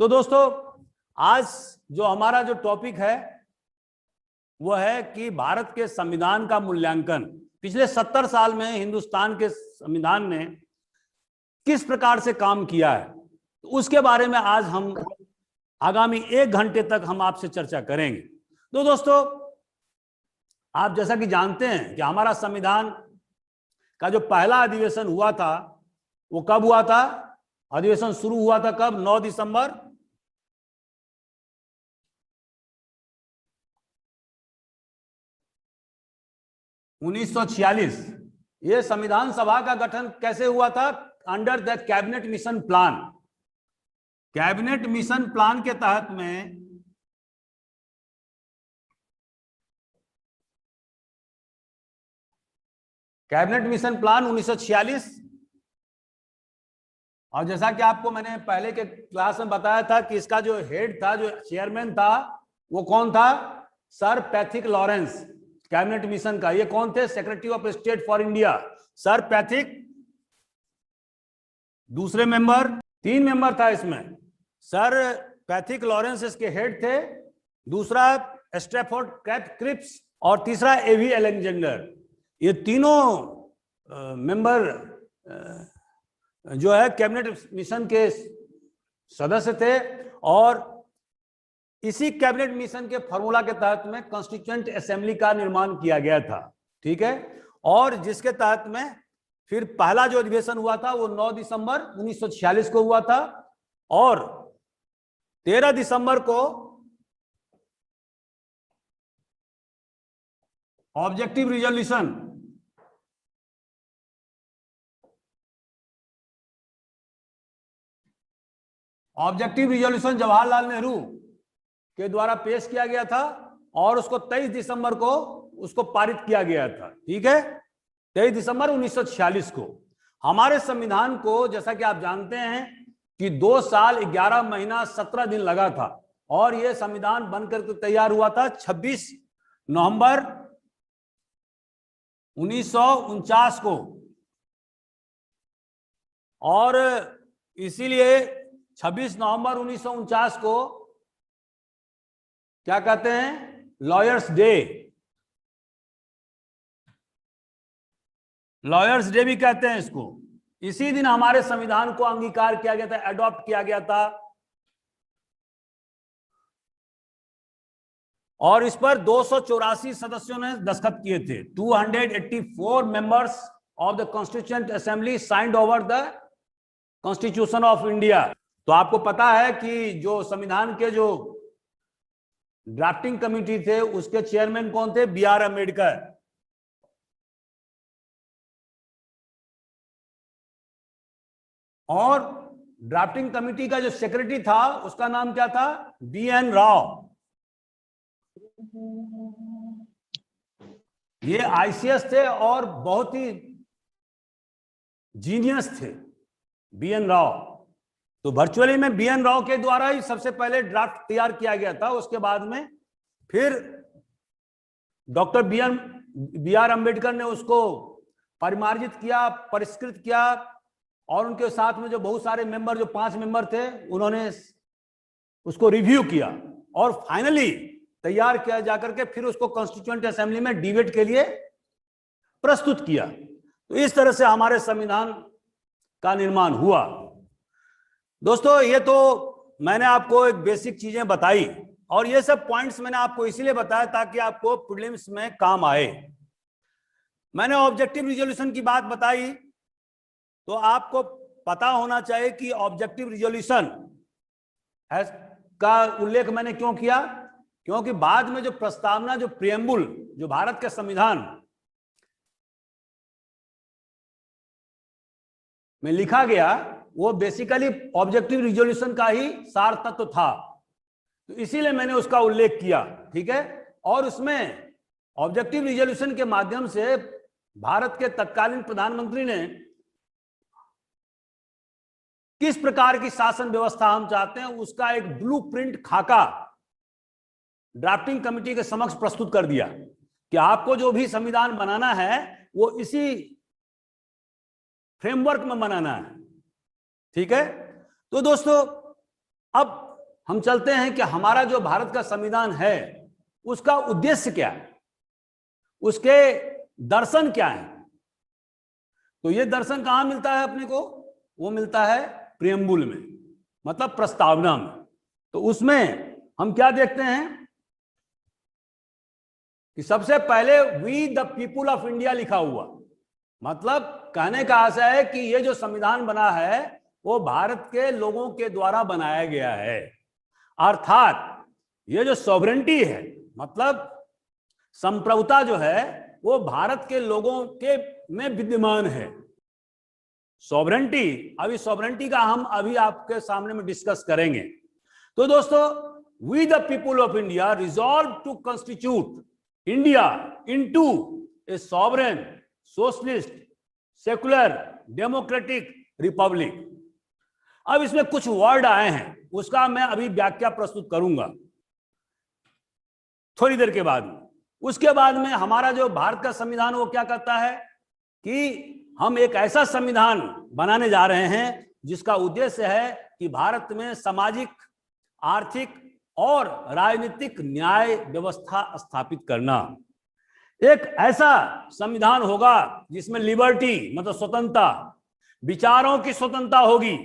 तो दोस्तों आज जो हमारा जो टॉपिक है वो है कि भारत के संविधान का मूल्यांकन। पिछले 70 साल में हिंदुस्तान के संविधान ने किस प्रकार से काम किया है, तो उसके बारे में आज हम आगामी 1 घंटे तक हम आपसे चर्चा करेंगे। तो दोस्तों आप जैसा कि जानते हैं कि हमारा संविधान का जो पहला अधिवेशन हुआ था वो कब हुआ था? अधिवेशन शुरू हुआ था कब? 9 दिसंबर 1946। ये संविधान सभा का गठन कैसे हुआ था? Under the cabinet mission plan. Cabinet mission plan के तहत में कैबिनेट मिशन प्लान 1946। और जैसा कि आपको मैंने पहले के क्लास में बताया था कि इसका जो हेड था, जो चेयरमैन था, वो कौन था? Sir Pethick Lawrence. Cabinet mission का ये कौन थे? Secretary of state for India sir Pethick. दूसरे मेंबर, 3 मेंबर था इसमें। सर पैथिक लॉरेंस इसके हेड थे, दूसरा स्ट्रैफोर्ड क्रिप्स और तीसरा एवी एलेक्जेंडर। ये तीनों मेंबर जो है कैबिनेट मिशन के सदस्य थे। और इसी कैबिनेट मिशन के फॉर्मूला के तहत में कॉन्स्टिट्यूएंट असेंबली का निर्माण किया गया था, ठीक है। और जिसके तहत में फिर पहला जो अधिवेशन हुआ था वो 9 दिसंबर 1946 को हुआ था। और 13 दिसंबर को ऑब्जेक्टिव रिजोल्यूशन जवाहरलाल नेहरू के द्वारा पेश किया गया था और उसको 23 दिसंबर को उसको पारित किया गया था, ठीक है। 23 दिसंबर 1946 को। हमारे संविधान को जैसा कि आप जानते हैं कि 2 साल 11 महीना 17 दिन लगा था और यह संविधान बनकर के तैयार हुआ था 26 नवंबर 1949 को। और इसीलिए 26 नवंबर 1949 को क्या कहते हैं? Lawyers day. लॉयर्स डे भी कहते हैं इसको। इसी दिन हमारे संविधान को अंगीकार किया गया था, एडॉप्ट किया गया था। और इस पर 284 सदस्यों ने दस्तखत किए थे। 284 members of the constituent assembly signed over the constitution of India. तो आपको पता है कि जो संविधान के जो ड्राफ्टिंग कमेटी थे उसके चेयरमैन कौन थे? B.R. अम्बेडकर। और ड्राफ्टिंग कमेटी का जो सेक्रेटरी था उसका नाम क्या था? B.N. राव। ये आईसीएस थे और बहुत ही जीनियस थे, B.N. राव। तो वर्चुअली में B.N. राव के द्वारा ही सबसे पहले ड्राफ्ट तैयार किया गया था। उसके बाद में फिर डॉक्टर B.R. अम्बेडकर ने उसको परिमार्जित किया, परिष्कृत किया और उनके साथ में जो बहुत सारे मेंबर, जो 5 मेंबर थे, उन्होंने उसको रिव्यू किया और फाइनली तैयार किया जाकर के फिर उसको कॉन्स्टिट्यूएंट असेंबली में डिबेट के लिए प्रस्तुत किया। तो इस तरह से हमारे संविधान का निर्माण हुआ। दोस्तों ये तो मैंने आपको एक बेसिक चीजें बताई और ये सब पॉइंट्स मैंने आपको इसीलिए बताया ताकि आपको प्रीलिम्स में काम आए। मैंने ऑब्जेक्टिव रिजोल्यूशन की बात बताई तो आपको पता होना चाहिए कि ऑब्जेक्टिव रिजोल्यूशन का उल्लेख मैंने क्यों किया? क्योंकि बाद में जो प्रस्तावना, जो प्रियम्बुल, जो भारत के संविधान में लिखा गया वो बेसिकली ऑब्जेक्टिव रिजोल्यूशन का ही सार तत्व था। तो इसीलिए मैंने उसका उल्लेख किया, ठीक है। और उसमें ऑब्जेक्टिव रिजोल्यूशन के माध्यम से भारत के तत्कालीन प्रधानमंत्री ने किस प्रकार की शासन व्यवस्था हम चाहते हैं उसका एक ब्लूप्रिंट खाका ड्राफ्टिंग कमेटी के समक्ष प्रस्तुत कर दिया कि आपको जो भी संविधान बनाना है वो इसी फ्रेमवर्क में बनाना है, ठीक है। तो दोस्तों अब हम चलते हैं कि हमारा जो भारत का संविधान है उसका उद्देश्य क्या है, उसके दर्शन क्या है। तो ये दर्शन कहां मिलता है अपने को, वो मिलता है प्रियम्बुल में, मतलब प्रस्तावना में। तो उसमें हम क्या देखते हैं कि सबसे पहले we the people of India लिखा हुआ, मतलब कहने का आशय है कि ये जो संविधान बना है वो भारत के लोगों के द्वारा बनाया गया है। अर्थात ये जो सॉवरेंटी है, मतलब संप्रभुता जो है वो भारत के लोगों के में विद्यमान है। सॉवरेंटी, अभी सॉवरेंटी का हम अभी आपके सामने में डिस्कस करेंगे। तो दोस्तों, we the people of India resolve to constitute India into a sovereign socialist secular democratic republic. अब इसमें कुछ वर्ड आए हैं, उसका मैं अभी व्याख्या प्रस्तुत करूंगा थोड़ी देर के बाद में। उसके बाद में हमारा जो भारत का संविधान वो क्या करता है कि हम एक ऐसा संविधान बनाने जा रहे हैं जिसका उद्देश्य है कि भारत में सामाजिक, आर्थिक और राजनीतिक न्याय व्यवस्था स्थापित करना। एक ऐसा संविधान होगा जिसमें लिबर्टी मतलब स्वतंत्रता, विचारों की स्वतंत्रता होगी।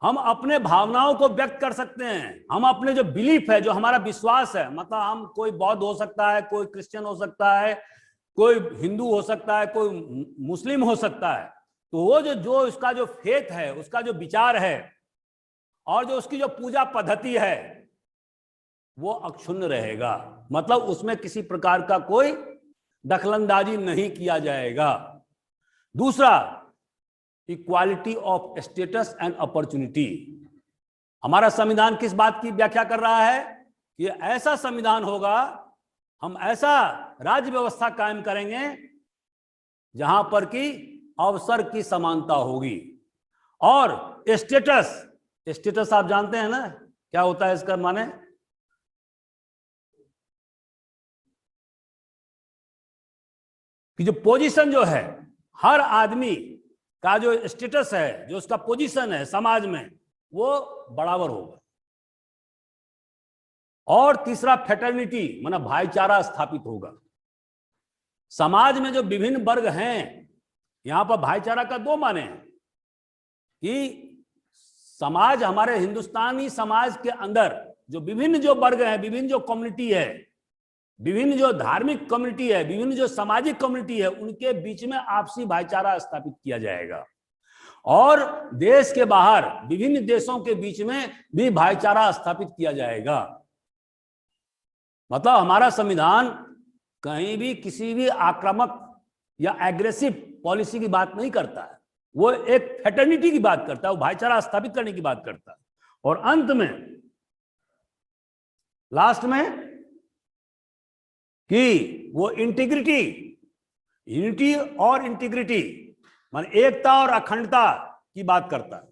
हम अपने भावनाओं को व्यक्त कर सकते हैं, हम अपने जो बिलीफ है, जो हमारा विश्वास है, मतलब हम कोई बौद्ध हो सकता है, कोई क्रिश्चियन हो सकता है, कोई हिंदू हो सकता है, कोई मुस्लिम हो सकता है। तो वो जो उसका जो फेथ है, उसका जो विचार है और जो उसकी जो पूजा पद्धति है वो अक्षुण्ण रहेगा, मतलब उसमें किसी प्रकार का कोई दखलंदाजी नहीं किया जाएगा। दूसरा, equality of status and opportunity. हमारा संविधान किस बात की व्याख्या कर रहा है कि ऐसा संविधान होगा, हम ऐसा राज्य व्यवस्था कायम करेंगे जहां पर कि अवसर की समानता होगी। और स्टेटस आप जानते हैं ना क्या होता है इसका माने, कि जो पोजीशन जो है, हर आदमी का जो स्टेटस है, जो उसका पोजीशन है समाज में, वो बराबर होगा। और तीसरा, फ्रेटर्निटी माना भाईचारा स्थापित होगा। समाज में जो विभिन्न वर्ग हैं, यहां पर भाईचारा का दो माने हैं कि समाज, हमारे हिंदुस्तानी समाज के अंदर जो विभिन्न जो वर्ग हैं, विभिन्न जो कम्युनिटी है, विभिन्न जो धार्मिक कम्युनिटी है, विभिन्न जो सामाजिक कम्युनिटी है, उनके बीच में आपसी भाईचारा स्थापित किया जाएगा। और देश के बाहर विभिन्न देशों के बीच में भी भाईचारा स्थापित किया जाएगा। मतलब हमारा संविधान कहीं भी किसी भी आक्रामक या एग्रेसिव पॉलिसी की बात नहीं करता है, वो एक फ्रेटर्निटी की बात करता है, वो भाईचारा स्थापित करने की बात करता है। और अंत में, लास्ट में, कि वो इंटीग्रिटी, यूनिटी और इंटीग्रिटी माने एकता और अखंडता की बात करता है।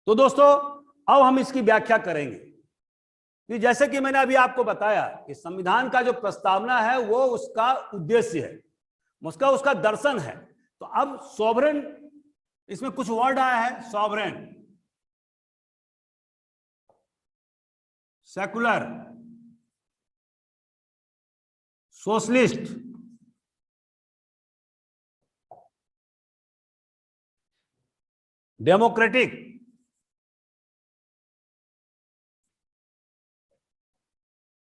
तो दोस्तों, अब हम इसकी व्याख्या करेंगे कि जैसे कि मैंने अभी आपको बताया कि संविधान का जो प्रस्तावना है वो उसका उद्देश्य है, उसका दर्शन है। तो अब सॉवरेन, इसमें कुछ वर्ड आया है, सॉवरेन, सेकुलर, सोशलिस्ट, डेमोक्रेटिक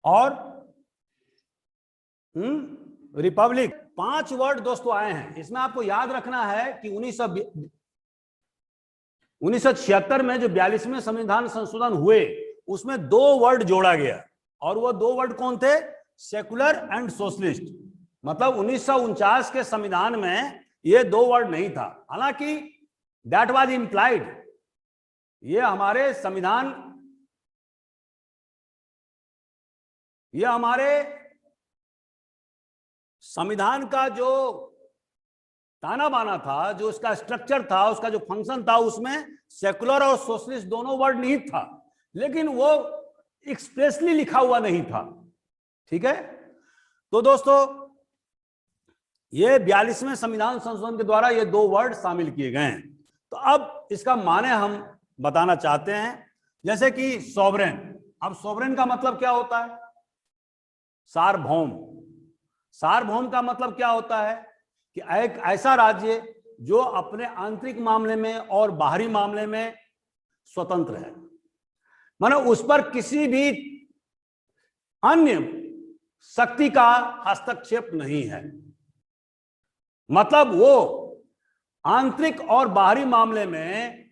और रिपब्लिक। 5 वर्ड दोस्तों आए हैं। इसमें आपको याद रखना है कि 1976 में जो 42वें संविधान संशोधन हुए उसमें 2 वर्ड जोड़ा गया, और वो 2 वर्ड कौन थे, सेकुलर एंड सोशलिस्ट। मतलब 1949 के संविधान में ये 2 वर्ड नहीं था, हालांकि दैट वाज इंप्लाइड। ये हमारे संविधान का जो ताना बाना था, जो उसका स्ट्रक्चर था, उसका जो फंक्शन था, उसमें सेकुलर और सोशलिस्ट दोनों वर्ड निहित था, लेकिन वो एक्सप्रेसली लिखा हुआ नहीं था। ठीक है। तो दोस्तों, ये 42वें संविधान संशोधन के द्वारा ये 2 वर्ड शामिल किए गए हैं। तो अब इसका माने हम बताना चाहते हैं। जैसे कि सॉवरेन। अब सॉवरेन का मतलब क्या होता है? सार्वभौम। सार्वभौम का मतलब क्या होता है कि एक ऐसा राज्य जो अपने आंतरिक मामले में और बाहरी मामले में स्वतंत्र है, माने उस पर किसी भी अन्य शक्ति का हस्तक्षेप नहीं है। मतलब वो आंतरिक और बाहरी मामले में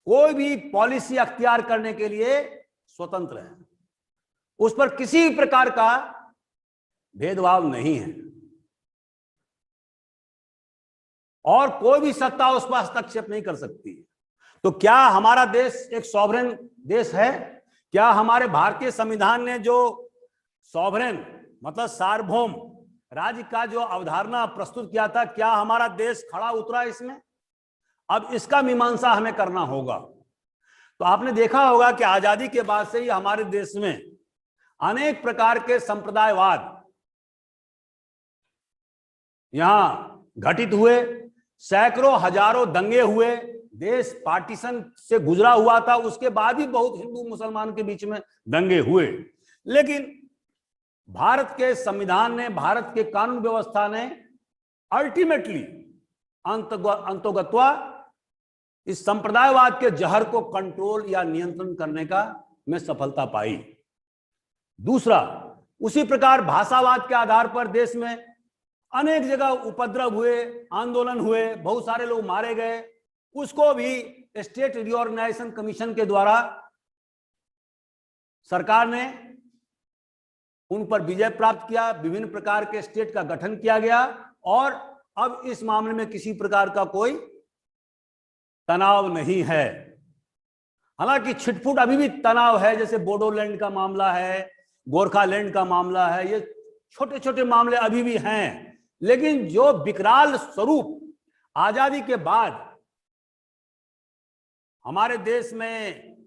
कोई भी पॉलिसी अख्तियार करने के लिए स्वतंत्र है, उस पर किसी भी प्रकार का भेदभाव नहीं है और कोई भी सत्ता उस पर हस्तक्षेप नहीं कर सकती। तो क्या हमारा देश एक सॉवरेन देश है? क्या हमारे भारतीय संविधान ने जो सॉवरेन मतलब सार्वभौम राज्य का जो अवधारणा प्रस्तुत किया था, क्या हमारा देश खड़ा उतरा इसमें? अब इसका मीमांसा हमें करना होगा। तो आपने देखा होगा कि आजादी के बाद से ही हमारे देश में अनेक प्रकार के संप्रदायवाद यहां घटित हुए, सैकड़ों हजारों दंगे हुए, देश पार्टीशन से गुजरा हुआ था, उसके बाद भी बहुत हिंदू मुसलमान के बीच में दंगे हुए। लेकिन भारत के संविधान ने, भारत के कानून व्यवस्था ने अल्टीमेटली अंतोगत्वा इस संप्रदायवाद के जहर को कंट्रोल या नियंत्रण करने का में सफलता पाई। दूसरा, उसी प्रकार भाषावाद के आधार पर देश में अनेक जगह उपद्रव हुए, आंदोलन हुए, बहुत सारे लोग मारे गए, उसको भी स्टेट रिऑर्गेनाइजेशन कमीशन के द्वारा सरकार ने उन पर विजय प्राप्त किया, विभिन्न प्रकार के स्टेट का गठन किया गया और अब इस मामले में किसी प्रकार का कोई तनाव नहीं है। हालांकि छिटपुट अभी भी तनाव है, जैसे बोडोलैंड का मामला है, गोरखालैंड का मामला है, ये छोटे छोटे मामले अभी भी हैं। लेकिन जो विकराल स्वरूप आजादी के बाद हमारे देश में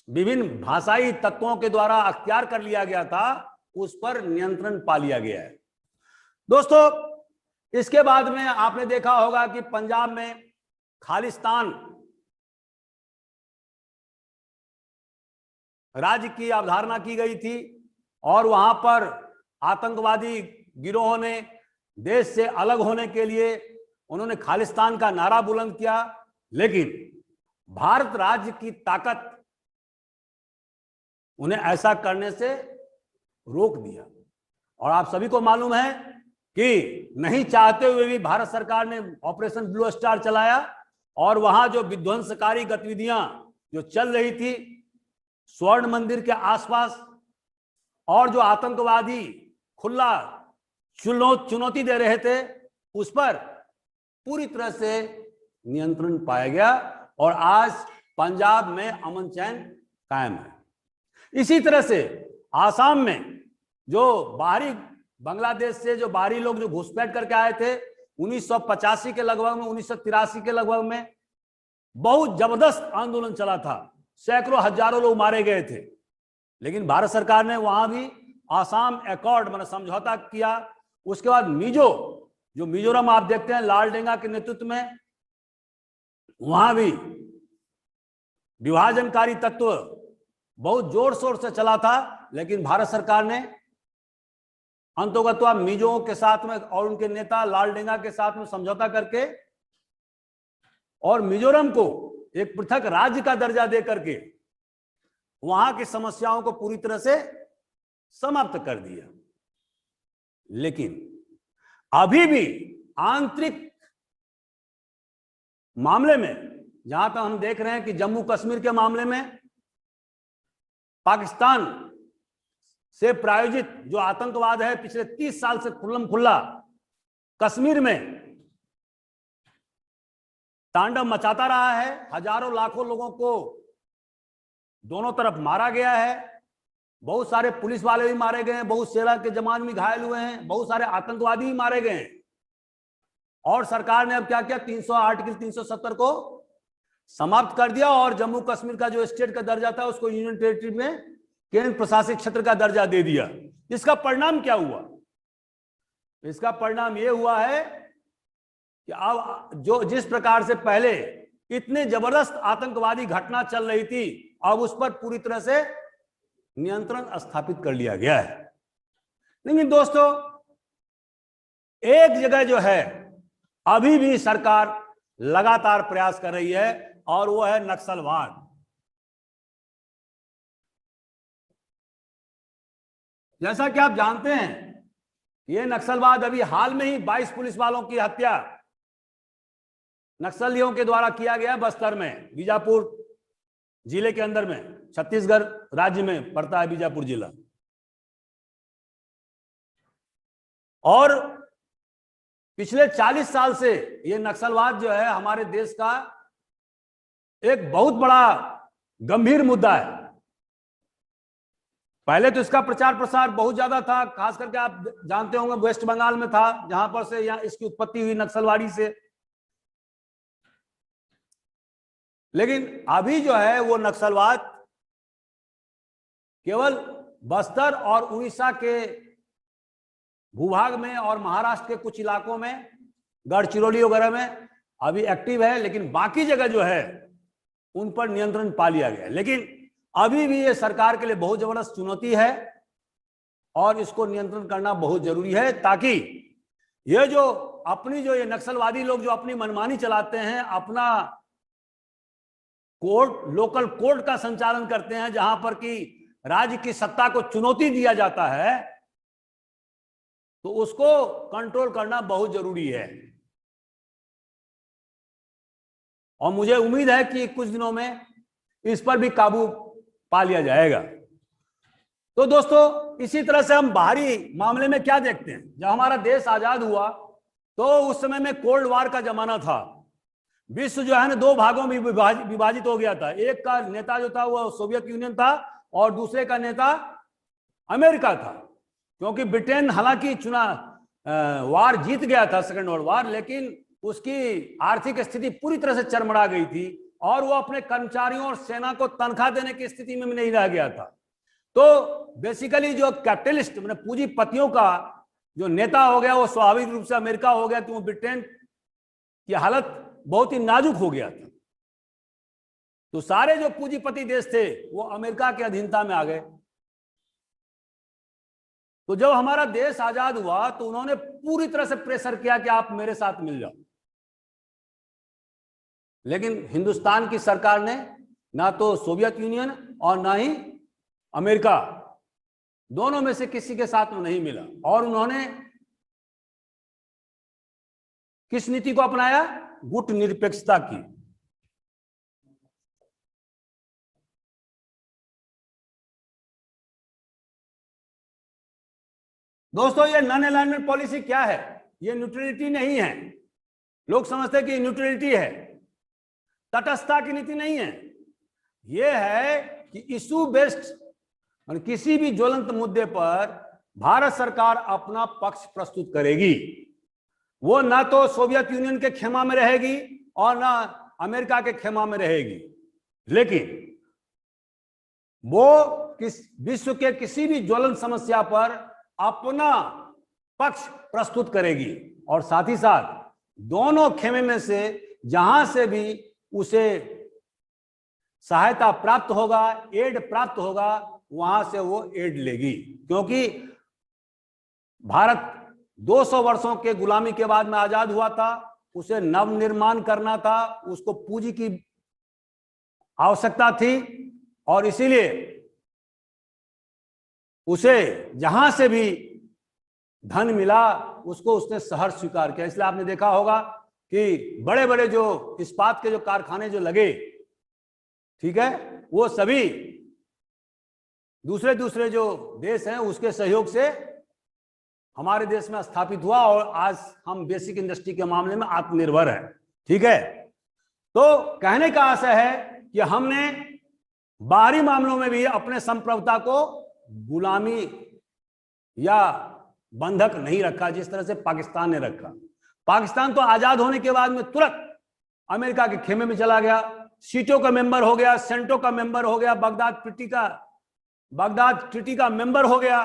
विभिन्न भाषाई तत्वों के द्वारा अख्तियार कर लिया गया था, उस पर नियंत्रण पा लिया गया है। दोस्तों, इसके बाद में आपने देखा होगा कि पंजाब में खालिस्तान राज्य की अवधारणा की गई थी और वहां पर आतंकवादी गिरोहों ने देश से अलग होने के लिए उन्होंने खालिस्तान का नारा बुलंद किया, लेकिन भारत राज्य की ताकत उन्हें ऐसा करने से रोक दिया। और आप सभी को मालूम है कि नहीं चाहते हुए भी भारत सरकार ने ऑपरेशन ब्लू स्टार चलाया और वहां जो विध्वंसकारी गतिविधियां जो चल रही थी स्वर्ण मंदिर के आसपास और जो आतंकवादी खुला चुनौती दे रहे थे, उस पर पूरी तरह से नियंत्रण पाया गया और आज पंजाब में अमन चैन कायम है। इसी तरह से आसाम में जो बाहरी बांग्लादेश से जो बाहरी लोग जो घुसपैठ करके आए थे 1985 के लगभग में, 1983 के लगभग में बहुत जबरदस्त आंदोलन चला था, सैकड़ों हजारों लोग मारे गए थे। लेकिन भारत सरकार ने वहां भी आसाम एकॉर्ड मतलब समझौता किया। उसके बाद मिजोरम आप देखते हैं लाल डेंगा के नेतृत्व में, वहां भी विभाजनकारी तत्व बहुत जोर शोर से चला था, लेकिन भारत सरकार ने अंतोगत्वा मिजो के साथ में और उनके नेता लाल डेंगा के साथ में समझौता करके और मिजोरम को एक पृथक राज्य का दर्जा दे करके वहां की समस्याओं को पूरी तरह से समाप्त कर दिया। लेकिन अभी भी आंतरिक मामले में जहां तक हम देख रहे हैं कि जम्मू कश्मीर के मामले में पाकिस्तान से प्रायोजित जो आतंकवाद है पिछले 30 साल से खुल्लम खुल्ला कश्मीर में तांडव मचाता रहा है। हजारों लाखों लोगों को दोनों तरफ मारा गया है, बहुत सारे पुलिस वाले भी मारे गए हैं, बहुत सेना के जवान भी घायल हुए हैं, बहुत सारे आतंकवादी भी मारे गए हैं। और सरकार ने अब क्या किया, 308 370 को समाप्त कर दिया और जम्मू कश्मीर का जो स्टेट का दर्जा था उसको यूनियन टेरिटरी में केंद्र प्रशासित क्षेत्र का दर्जा दे दिया। इसका परिणाम क्या हुआ? इसका परिणाम यह हुआ है कि अब जो जिस प्रकार से पहले इतने जबरदस्त आतंकवादी घटना चल रही थी, अब उस पर पूरी तरह से नियंत्रण स्थापित कर लिया गया है। लेकिन दोस्तों, एक जगह जो है अभी भी सरकार लगातार प्रयास कर रही है, और वो है नक्सलवाद। जैसा कि आप जानते हैं, ये नक्सलवाद अभी हाल में ही 22 पुलिस वालों की हत्या नक्सलियों के द्वारा किया गया बस्तर में, बीजापुर जिले के अंदर में, छत्तीसगढ़ राज्य में पड़ता है बीजापुर जिला। और पिछले 40 साल से ये नक्सलवाद जो है हमारे देश का एक बहुत बड़ा गंभीर मुद्दा है। पहले तो इसका प्रचार प्रसार बहुत ज्यादा था, खास करके आप जानते होंगे वेस्ट बंगाल में था, जहां पर से यहाँ इसकी उत्पत्ति हुई नक्सलवादी से। लेकिन अभी जो है वो नक्सलवाद केवल बस्तर और उड़ीसा के भूभाग में और महाराष्ट्र के कुछ इलाकों में, गढ़चिरौली वगैरह में अभी एक्टिव है, लेकिन बाकी जगह जो है उन पर नियंत्रण पा लिया गया। लेकिन अभी भी ये सरकार के लिए बहुत जबरदस्त चुनौती है और इसको नियंत्रण करना बहुत जरूरी है, ताकि ये जो अपनी जो ये नक्सलवादी लोग जो अपनी मनमानी चलाते हैं, अपना कोर्ट, लोकल कोर्ट का संचालन करते हैं, जहां पर कि राज्य की सत्ता को चुनौती दिया जाता है, तो उसको कंट्रोल करना बहुत जरूरी है। और मुझे उम्मीद है कि कुछ दिनों में इस पर भी काबू पा लिया जाएगा। तो दोस्तों, इसी तरह से हम बाहरी मामले में क्या देखते हैं, जब हमारा देश आजाद हुआ तो उस समय में कोल्ड वार का जमाना था। विश्व जो है ना दो भागों में विभाजित हो गया था। एक का नेता जो था वो सोवियत यूनियन था और दूसरे का नेता अमेरिका था, क्योंकि ब्रिटेन हालांकि वार जीत गया था, सेकेंड वर्ल्ड वार, लेकिन उसकी आर्थिक स्थिति पूरी तरह से चरमरा गई थी और वो अपने कर्मचारियों और सेना को तनख्वाह देने की स्थिति में नहीं रह गया था। तो बेसिकली जो कैपिटलिस्ट मतलब पूंजीपतियों का जो नेता हो गया वो स्वाभाविक रूप से अमेरिका हो गया, क्योंकि ब्रिटेन की हालत बहुत ही नाजुक हो गया था। तो सारे जो पूंजीपति देश थे वो अमेरिका के अधीनता में आ गए। तो जब हमारा देश आजाद हुआ तो उन्होंने पूरी तरह से प्रेशर किया कि आप मेरे साथ मिल जाओ, लेकिन हिंदुस्तान की सरकार ने ना तो सोवियत यूनियन और ना ही अमेरिका, दोनों में से किसी के साथ में नहीं मिला। और उन्होंने किस नीति को अपनाया? गुट निरपेक्षता की। दोस्तों, ये नॉन अलाइनमेंट पॉलिसी क्या है? ये न्यूट्रलिटी नहीं है। लोग समझते हैं कि न्यूट्रलिटी है, तटस्थता की नीति नहीं है। यह है कि इशू बेस्ड, किसी भी ज्वलंत मुद्दे पर भारत सरकार अपना पक्ष प्रस्तुत करेगी। वो ना तो सोवियत यूनियन के खेमा में रहेगी और ना अमेरिका के खेमा में रहेगी, लेकिन वो विश्व के किसी भी ज्वलंत समस्या पर अपना पक्ष प्रस्तुत करेगी। और साथ ही साथ दोनों खेमे में से जहां से भी उसे सहायता प्राप्त होगा, एड प्राप्त होगा, वहां से वो एड लेगी। क्योंकि भारत 200 वर्षों के गुलामी के बाद में आजाद हुआ था, उसे नवनिर्माण करना था, उसको पूंजी की आवश्यकता थी और इसीलिए उसे जहां से भी धन मिला उसको उसने सहर्ष स्वीकार किया। इसलिए आपने देखा होगा कि बड़े बड़े जो इस्पात के जो कारखाने जो लगे, ठीक है, वो सभी दूसरे दूसरे जो देश हैं उसके सहयोग से हमारे देश में स्थापित हुआ और आज हम बेसिक इंडस्ट्री के मामले में आत्मनिर्भर है। ठीक है, तो कहने का आशय है कि हमने बाहरी मामलों में भी अपने संप्रभुता को गुलामी या बंधक नहीं रखा, जिस तरह से पाकिस्तान ने रखा। पाकिस्तान तो आजाद होने के बाद में तुरंत अमेरिका के खेमे में चला गया, सीटों का मेंबर हो गया, सेंटो का मेंबर हो गया, बगदाद ट्रीटी का मेंबर हो गया।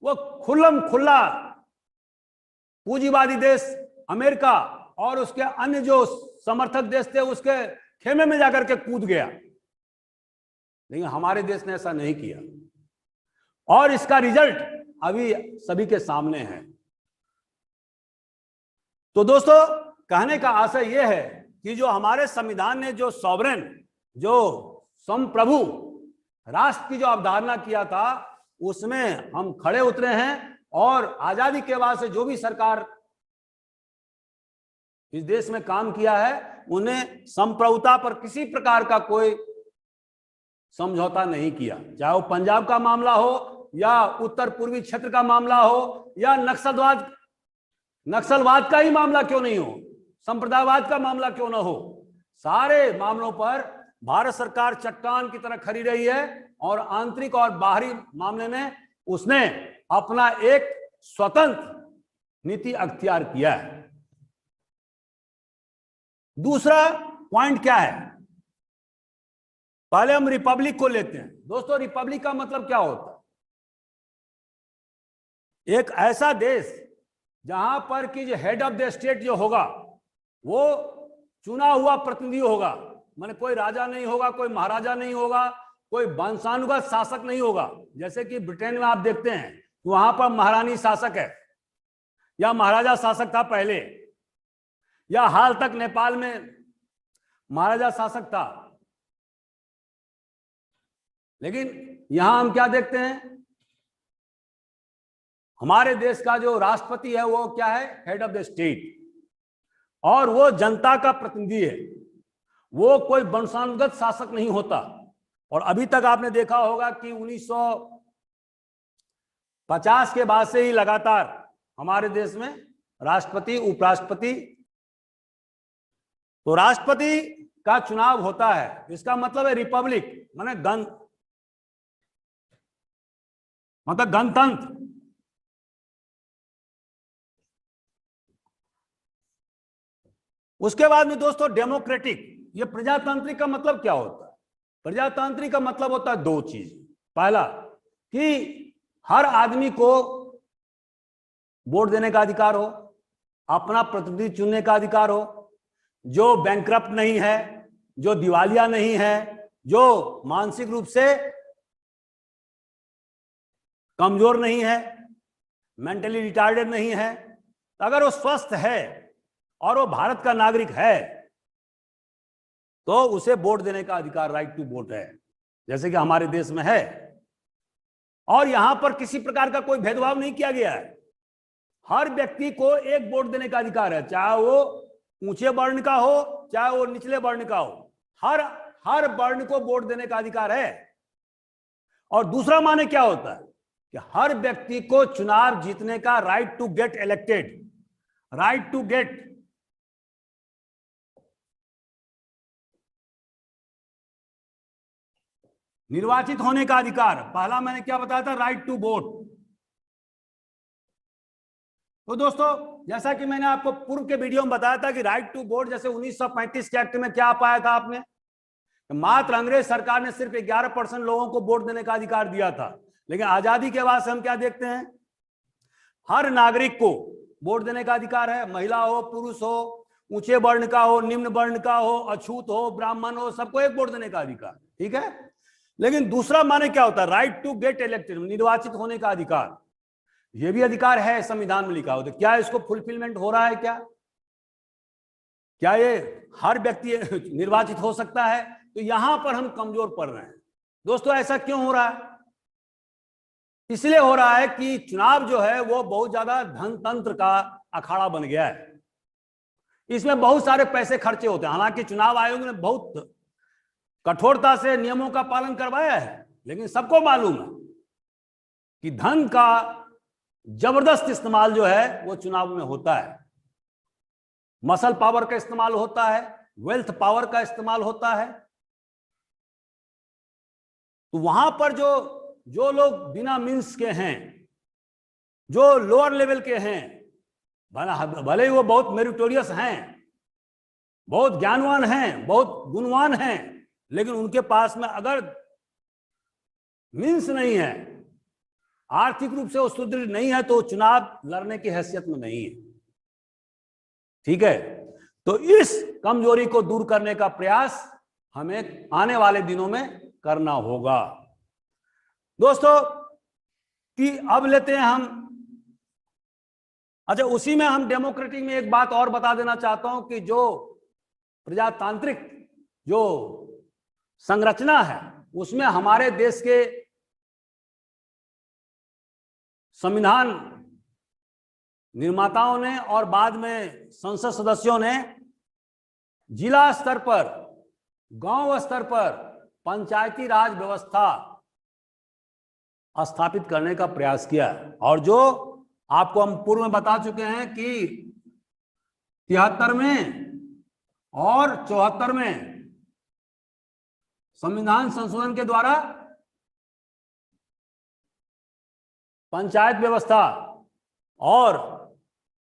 वो खुल्लम खुल्ला पूंजीवादी देश अमेरिका और उसके अन्य जो समर्थक देश थे उसके खेमे में जाकर के कूद गया। लेकिन हमारे देश ने ऐसा नहीं किया और इसका रिजल्ट अभी सभी के सामने है। तो दोस्तों, कहने का आशय यह है कि जो हमारे संविधान ने जो सॉवरेन, जो संप्रभु राष्ट्र की जो अवधारणा किया था, उसमें हम खड़े उतरे हैं और आजादी के बाद से जो भी सरकार इस देश में काम किया है, उन्हें संप्रभुता पर किसी प्रकार का कोई समझौता नहीं किया। चाहे वो पंजाब का मामला हो या उत्तर पूर्वी क्षेत्र का मामला हो या नक्सलवाद का ही मामला क्यों नहीं हो, संप्रदायवाद का मामला क्यों ना हो, सारे मामलों पर भारत सरकार चट्टान की तरह खड़ी रही है और आंतरिक और बाहरी मामले में उसने अपना एक स्वतंत्र नीति अख्तियार किया है। दूसरा पॉइंट क्या है, पहले हम रिपब्लिक को लेते हैं। दोस्तों, रिपब्लिक का मतलब क्या होता है? एक ऐसा देश जहां पर कि जो हेड ऑफ द स्टेट जो होगा वो चुना हुआ प्रतिनिधि होगा, माने कोई राजा नहीं होगा, कोई महाराजा नहीं होगा, कोई वंशानुगत शासक नहीं होगा। जैसे कि ब्रिटेन में आप देखते हैं वहां पर महारानी शासक है या महाराजा शासक था पहले, या हाल तक नेपाल में महाराजा शासक था। लेकिन यहां हम क्या देखते हैं, हमारे देश का जो राष्ट्रपति है वो क्या है, हेड ऑफ द स्टेट, और वो जनता का प्रतिनिधि है, वो कोई वंशानुगत शासक नहीं होता। और अभी तक आपने देखा होगा कि 1950 के बाद से ही लगातार हमारे देश में राष्ट्रपति, उपराष्ट्रपति, तो राष्ट्रपति का चुनाव होता है। इसका मतलब है रिपब्लिक, माने मतलब गणतंत्र। उसके बाद में दोस्तों डेमोक्रेटिक, ये प्रजातांत्रिक का मतलब क्या होता है? प्रजातांत्रिक का मतलब होता है दो चीज। पहला कि हर आदमी को वोट देने का अधिकार हो, अपना प्रतिनिधि चुनने का अधिकार हो, जो बैंकरप्ट नहीं है, जो दिवालिया नहीं है, जो मानसिक रूप से कमजोर नहीं है, मेंटली रिटार्डेड नहीं है, अगर वो स्वस्थ है और वो भारत का नागरिक है तो उसे वोट देने का अधिकार, राइट टू वोट है, जैसे कि हमारे देश में है। और यहां पर किसी प्रकार का कोई भेदभाव नहीं किया गया है। हर व्यक्ति को एक वोट देने का अधिकार है, चाहे वो ऊंचे वर्ण का हो चाहे वो निचले वर्ण का हो, हर वर्ण को वोट देने का अधिकार है। और दूसरा माने क्या होता है कि हर व्यक्ति को चुनाव जीतने का right to get elected, right to get निर्वाचित होने का अधिकार। पहला मैंने क्या बताया था, राइट टू वोट। तो दोस्तों, जैसा कि मैंने आपको पूर्व के वीडियो में बताया था कि राइट टू वोट जैसे 1935 के एक्ट में क्या पाया था आपने, मात्र अंग्रेज सरकार ने सिर्फ 11% लोगों को वोट देने का अधिकार दिया था। लेकिन आजादी के बाद से हम क्या देखते हैं, हर नागरिक को वोट देने का अधिकार है, महिला हो, पुरुष हो, ऊंचे वर्ण का हो, निम्न वर्ण का हो, अछूत हो, ब्राह्मण हो, सबको एक वोट देने का अधिकार। ठीक है। लेकिन दूसरा माने क्या होता है, राइट टू गेट इलेक्टेड, निर्वाचित होने का अधिकार। यह भी अधिकार है, संविधान में लिखा होता है। क्या इसको फुलफिलमेंट हो रहा है? क्या ये हर व्यक्ति निर्वाचित हो सकता है? तो यहां पर हम कमजोर पड़ रहे हैं। दोस्तों, ऐसा क्यों हो रहा है? इसलिए हो रहा है कि चुनाव जो है वो बहुत ज्यादा धनतंत्र का अखाड़ा बन गया है। इसमें बहुत सारे पैसे खर्चे होते हैं। हालांकि चुनाव आयोग ने बहुत कठोरता से नियमों का पालन करवाया है, लेकिन सबको मालूम है कि धन का जबरदस्त इस्तेमाल जो है वो चुनाव में होता है। मसल पावर का इस्तेमाल होता है, वेल्थ पावर का इस्तेमाल होता है। तो वहां पर जो लोग बिना मींस के हैं, जो लोअर लेवल के हैं, भले ही वो बहुत मेरिटोरियस हैं, बहुत ज्ञानवान हैं, बहुत गुणवान हैं, लेकिन उनके पास में अगर मींस नहीं है, आर्थिक रूप से वो सुदृढ़ नहीं है, तो चुनाव लड़ने की हैसियत में नहीं है। ठीक है। तो इस कमजोरी को दूर करने का प्रयास हमें आने वाले दिनों में करना होगा दोस्तों। कि अब लेते हैं हम, अच्छा उसी में हम डेमोक्रेटिक में एक बात और बता देना चाहता हूं कि जो प्रजातांत्रिक जो संरचना है उसमें हमारे देश के संविधान निर्माताओं ने और बाद में संसद सदस्यों ने जिला स्तर पर, गांव स्तर पर पंचायती राज व्यवस्था स्थापित करने का प्रयास किया। और जो आपको हम पूर्व में बता चुके हैं कि 73 में और 74 में संविधान संशोधन के द्वारा पंचायत व्यवस्था और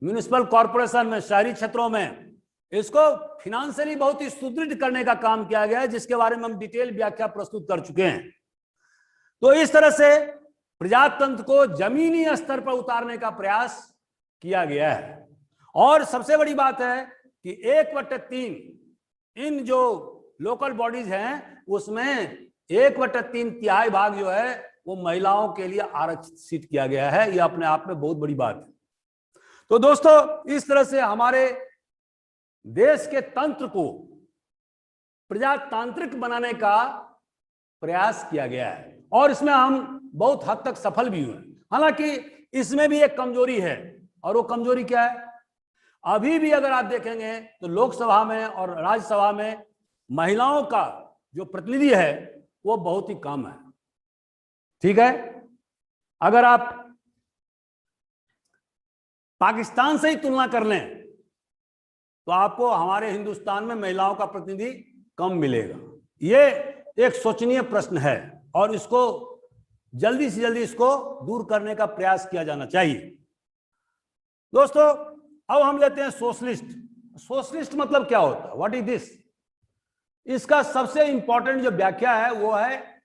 म्युनिसिपल कॉरपोरेशन में, शहरी क्षेत्रों में इसको फिनेंशियली बहुत ही सुदृढ़ करने का काम किया गया है, जिसके बारे में हम डिटेल व्याख्या प्रस्तुत कर चुके हैं। तो इस तरह से प्रजातंत्र को जमीनी स्तर पर उतारने का प्रयास किया गया है। और सबसे बड़ी बात है कि 1/3 इन जो लोकल बॉडीज हैं उसमें 1/3 तिहाई भाग जो है वो महिलाओं के लिए आरक्षित किया गया है। यह अपने आप में बहुत बड़ी बात है। तो दोस्तों इस तरह से हमारे देश के तंत्र को प्रजातांत्रिक बनाने का प्रयास किया गया है और इसमें हम बहुत हद तक सफल भी हुए। हालांकि इसमें भी एक कमजोरी है, और वो कमजोरी क्या है? अभी भी अगर आप देखेंगे तो लोकसभा में और राज्यसभा में महिलाओं का जो प्रतिनिधि है वो बहुत ही कम है। ठीक है, अगर आप पाकिस्तान से ही तुलना कर लें तो आपको हमारे हिंदुस्तान में महिलाओं का प्रतिनिधि कम मिलेगा। ये एक सोचनीय प्रश्न है और इसको जल्दी से जल्दी इसको दूर करने का प्रयास किया जाना चाहिए। दोस्तों अब हम लेते हैं सोशलिस्ट। सोशलिस्ट मतलब क्या होता है? What is this? इसका सबसे इंपॉर्टेंट जो व्याख्या है वो है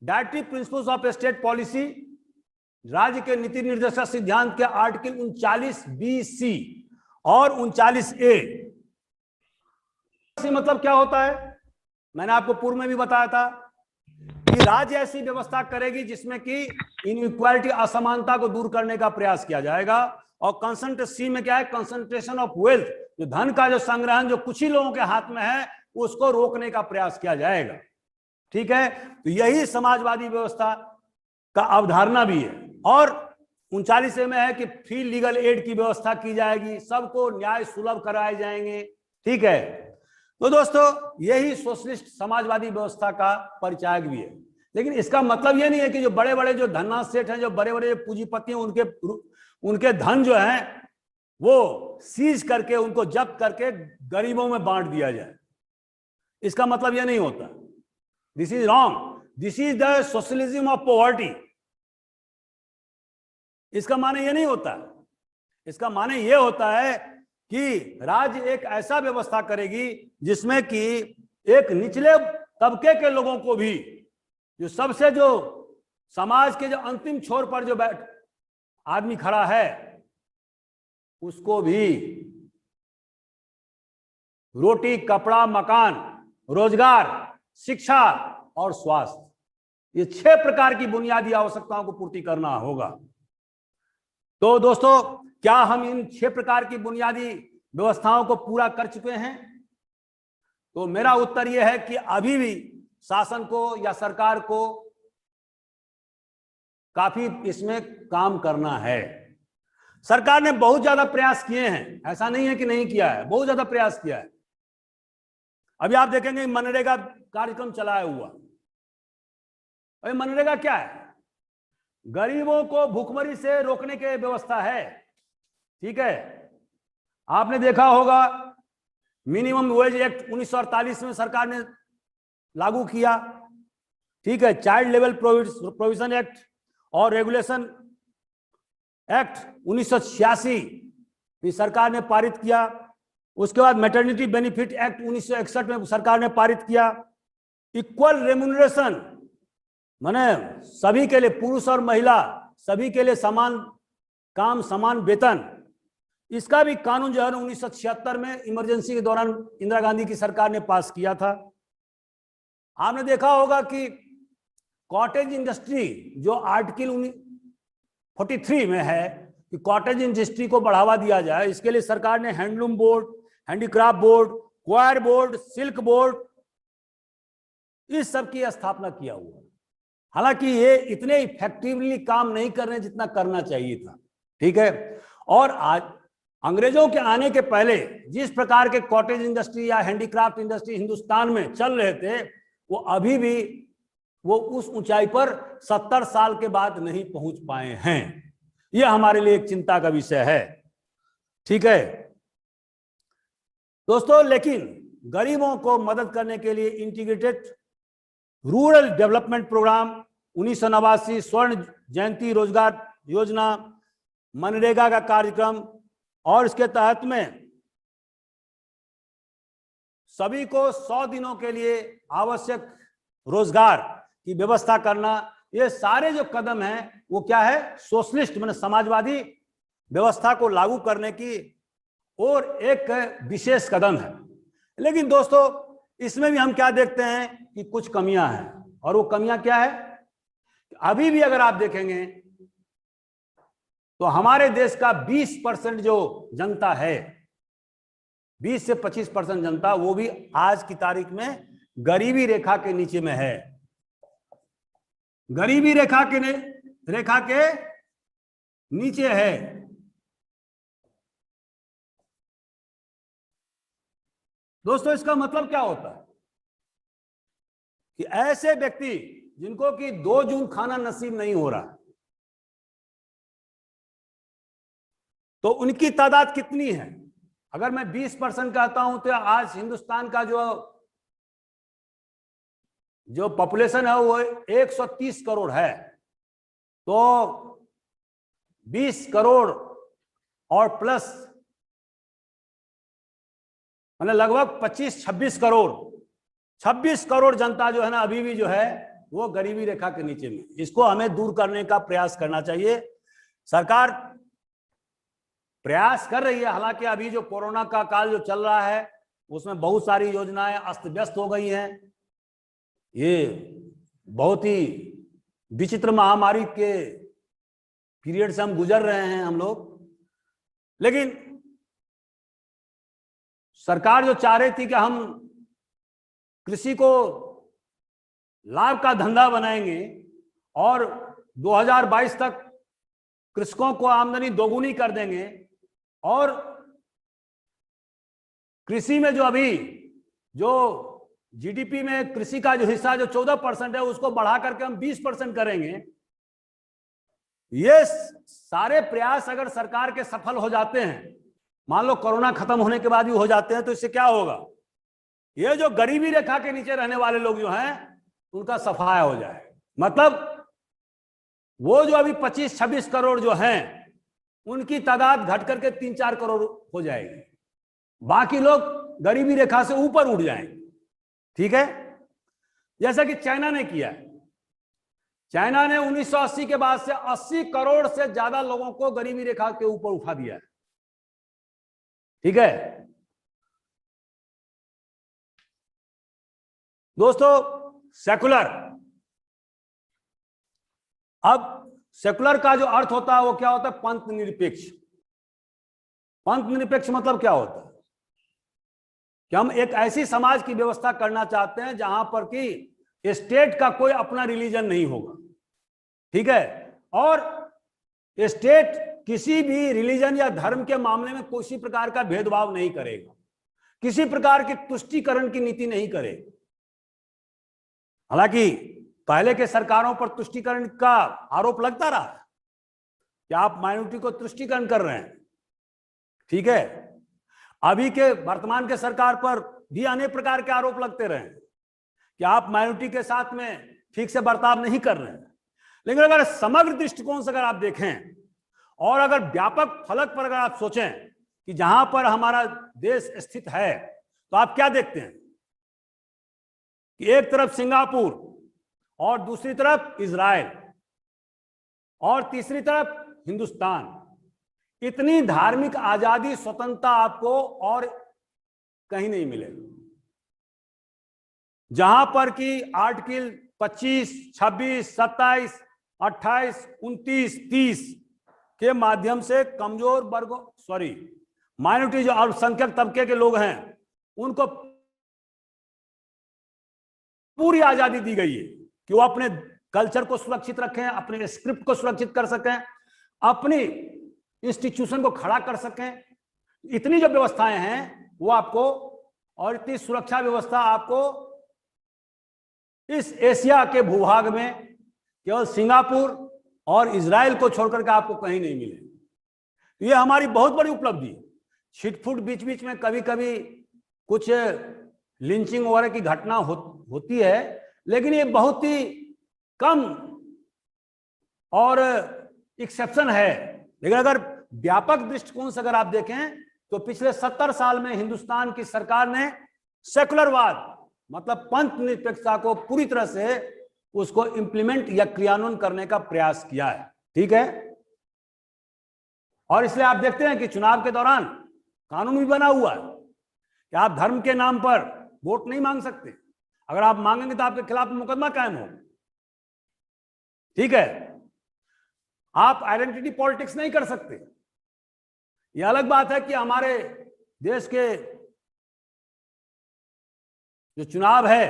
directive principles of state policy, राज्य के नीति निर्देशक सिद्धांत के आर्टिकल 39B(c) और 39A। मतलब क्या होता है? मैंने आपको पूर्व में भी बताया था कि राज्य ऐसी व्यवस्था करेगी जिसमें कि इनइक्वालिटी, असमानता को दूर करने का प्रयास किया जाएगा। और कंसंट्रेशन में क्या है? कंसंट्रेशन ऑफ वेल्थ, जो धन का जो संग्रहण जो कुछ ही लोगों के हाथ में है उसको रोकने का प्रयास किया जाएगा। ठीक है, तो यही समाजवादी व्यवस्था का अवधारणा भी है। और 39A में है कि फ्री लीगल एड की व्यवस्था की जाएगी, सबको न्याय सुलभ कराए जाएंगे। ठीक है, तो दोस्तों यही सोशलिस्ट समाजवादी व्यवस्था का परिचायक भी है। लेकिन इसका मतलब यह नहीं है कि जो बड़े बड़े जो धनना सेठ हैं, जो बड़े बड़े पूंजीपति हैं, उनके धन जो है वो सीज करके, उनको जब्त करके गरीबों में बांट दिया जाए। इसका मतलब यह नहीं होता। This is wrong, this is the socialism of poverty. इसका माने यह नहीं होता। इसका माने यह होता है कि राज्य एक ऐसा व्यवस्था करेगी जिसमें कि एक निचले तबके के लोगों को भी, जो सबसे जो समाज के जो अंतिम छोर पर जो आदमी खड़ा है, उसको भी रोटी, कपड़ा, मकान, रोजगार, शिक्षा और स्वास्थ्य, ये 6 प्रकार की बुनियादी आवश्यकताओं को पूर्ति करना होगा। तो दोस्तों क्या हम इन 6 प्रकार की बुनियादी व्यवस्थाओं को पूरा कर चुके हैं? तो मेरा उत्तर यह है कि अभी भी शासन को या सरकार को काफी इसमें काम करना है। सरकार ने बहुत ज्यादा प्रयास किए हैं, ऐसा नहीं है कि नहीं किया है, बहुत ज्यादा प्रयास किया है। अभी आप देखेंगे मनरेगा कार्यक्रम चलाया हुआ। अरे मनरेगा क्या है? गरीबों को भूखमरी से रोकने की व्यवस्था है। ठीक है, आपने देखा होगा मिनिमम वेज एक्ट 1948 में सरकार ने लागू किया। ठीक है, चाइल्ड लेवल प्रोविजन एक्ट और रेगुलेशन एक्ट 1986 भी सरकार ने पारित किया। उसके बाद मैटरनिटी बेनिफिट एक्ट 1961 में सरकार ने पारित किया। इक्वल रेम्यूनरेशन, माने सभी के लिए, पुरुष और महिला सभी के लिए समान काम, समान वेतन, इसका भी कानून जो है 1976 में इमरजेंसी के दौरान इंदिरा गांधी की सरकार ने पास किया था। आपने देखा होगा कि कॉटेज इंडस्ट्री जो आर्टिकल 43 में है कि कॉटेज इंडस्ट्री को बढ़ावा दिया जाए, इसके लिए सरकार ने handloom board, handicraft board, coir board, silk board, इस सब की स्थापना किया हुआ। हालांकि ये इतने इफेक्टिवली काम नहीं कर रहे जितना करना चाहिए था, ठीक है। और आज अंग्रेजों के आने के पहले जिस प्रकार के कॉटेज इंडस्ट्री या हैंडीक्राफ्ट इंडस्ट्री हिंदुस्तान में चल रहे थे, वो अभी भी वो उस ऊंचाई पर 70 साल के बाद नहीं पहुंच पाए हैं। यह हमारे लिए एक चिंता का विषय है, ठीक है दोस्तों। लेकिन गरीबों को मदद करने के लिए इंटीग्रेटेड रूरल डेवलपमेंट प्रोग्राम 1989, स्वर्ण जयंती रोजगार योजना, मनरेगा का कार्यक्रम, और इसके तहत में सभी को 100 दिनों के लिए आवश्यक रोजगार की व्यवस्था करना, ये सारे जो कदम हैं वो क्या है, सोशलिस्ट माने समाजवादी व्यवस्था को लागू करने की और एक विशेष कदम है। लेकिन दोस्तों इसमें भी हम क्या देखते हैं कि कुछ कमियां हैं, और वो कमियां क्या है, अभी भी अगर आप देखेंगे तो हमारे देश का 20% जो जनता है, 20 से 25% जनता, वो भी आज की तारीख में गरीबी रेखा के नीचे में है। गरीबी रेखा के नीचे है। दोस्तों इसका मतलब क्या होता है कि ऐसे व्यक्ति जिनको कि 2 जून खाना नसीब नहीं हो रहा, तो उनकी तादाद कितनी है? अगर मैं 20% कहता हूं तो आज हिंदुस्तान का जो पॉपुलेशन है वो 130 करोड़ है, तो 20 करोड़ और प्लस मतलब लगभग 25-26 करोड़, 26 करोड़ जनता जो है ना अभी भी जो है वो गरीबी रेखा के नीचे में। इसको हमें दूर करने का प्रयास करना चाहिए। सरकार प्रयास कर रही है, हालांकि अभी जो कोरोना का काल जो चल रहा है उसमें बहुत सारी योजनाएं अस्त व्यस्त हो गई हैं। ये बहुत ही विचित्र महामारी के पीरियड से हम गुजर रहे हैं हम लोग, लेकिन सरकार जो चाह रही थी कि हम कृषि को लाभ का धंधा बनाएंगे और 2022 तक कृषकों को आमदनी दोगुनी कर देंगे, और कृषि में जो अभी जो जीडीपी में कृषि का जो हिस्सा जो 14% है उसको बढ़ा करके हम 20% करेंगे। ये सारे प्रयास अगर सरकार के सफल हो जाते हैं, मान लो कोरोना खत्म होने के बाद भी हो जाते हैं, तो इससे क्या होगा, ये जो गरीबी रेखा के नीचे रहने वाले लोग जो हैं उनका सफाया हो जाए। मतलब वो जो अभी 25-26 करोड़ जो हैं उनकी तादाद घट करके 3-4 करोड़ हो जाएगी, बाकी लोग गरीबी रेखा से ऊपर उठ जाएंगे, ठीक है। जैसा कि चाइना ने किया है। चाइना ने 1980 के बाद से 80 करोड़ से ज्यादा लोगों को गरीबी रेखा के ऊपर उठा दिया है, ठीक है दोस्तों। सेकुलर, अब सेकुलर का जो अर्थ होता है वो क्या होता है, पंथ निरपेक्ष। पंथ निरपेक्ष मतलब क्या होता है कि हम एक ऐसी समाज की व्यवस्था करना चाहते हैं जहां पर कि स्टेट का कोई अपना रिलीजन नहीं होगा, ठीक है, और स्टेट किसी भी रिलीजन या धर्म के मामले में किसी प्रकार का भेदभाव नहीं करेगा, किसी प्रकार की तुष्टीकरण की नीति नहीं करेगा। हालांकि पहले के सरकारों पर तुष्टीकरण का आरोप लगता रहा कि आप माइनॉरिटी को तुष्टीकरण कर रहे हैं, ठीक है। अभी के वर्तमान के सरकार पर भी अनेक प्रकार के आरोप लगते रहे कि आप माइनॉरिटी के साथ में ठीक से बर्ताव नहीं कर रहे हैं। लेकिन अगर समग्र दृष्टिकोण से अगर आप देखें और अगर व्यापक फलक पर अगर आप सोचें कि जहां पर हमारा देश स्थित है, तो आप क्या देखते हैं कि एक तरफ सिंगापुर और दूसरी तरफ इजराइल और तीसरी तरफ हिंदुस्तान, इतनी धार्मिक आजादी, स्वतंत्रता आपको और कहीं नहीं मिलेगी। जहां पर कि आर्टिकल 25, 26, 27, 28, 29, 30 के माध्यम से कमजोर वर्गों, माइनॉरिटी, जो अल्पसंख्यक तबके के लोग हैं, उनको पूरी आजादी दी गई है कि वो अपने कल्चर को सुरक्षित रखें, अपने स्क्रिप्ट को सुरक्षित कर सकें, अपनी इंस्टीट्यूशन को खड़ा कर सकें। इतनी जो व्यवस्थाएं हैं वो आपको, और इतनी सुरक्षा व्यवस्था आपको इस एशिया के भूभाग में केवल सिंगापुर और इजराइल को छोड़कर के आपको कहीं नहीं मिले। ये हमारी बहुत बड़ी उपलब्धि है। छिटफुट बीच बीच में कभी कभी कुछ लिंचिंग वगैरह की घटना होती है, लेकिन ये बहुत ही कम और एक्सेप्शन है। लेकिन अगर व्यापक दृष्टिकोण से अगर आप देखें तो पिछले 70 साल में हिंदुस्तान की सरकार ने सेकुलरवाद, मतलब पंथ निरपेक्षता को पूरी तरह से उसको इंप्लीमेंट या क्रियान्वयन करने का प्रयास किया है। ठीक है, और इसलिए आप देखते हैं कि चुनाव के दौरान कानून भी बना हुआ है कि आप धर्म के नाम पर वोट नहीं मांग सकते। अगर आप मांगेंगे तो आपके खिलाफ मुकदमा कायम होगा। ठीक है, आप आइडेंटिटी पॉलिटिक्स नहीं कर सकते। यह अलग बात है कि हमारे देश के जो चुनाव है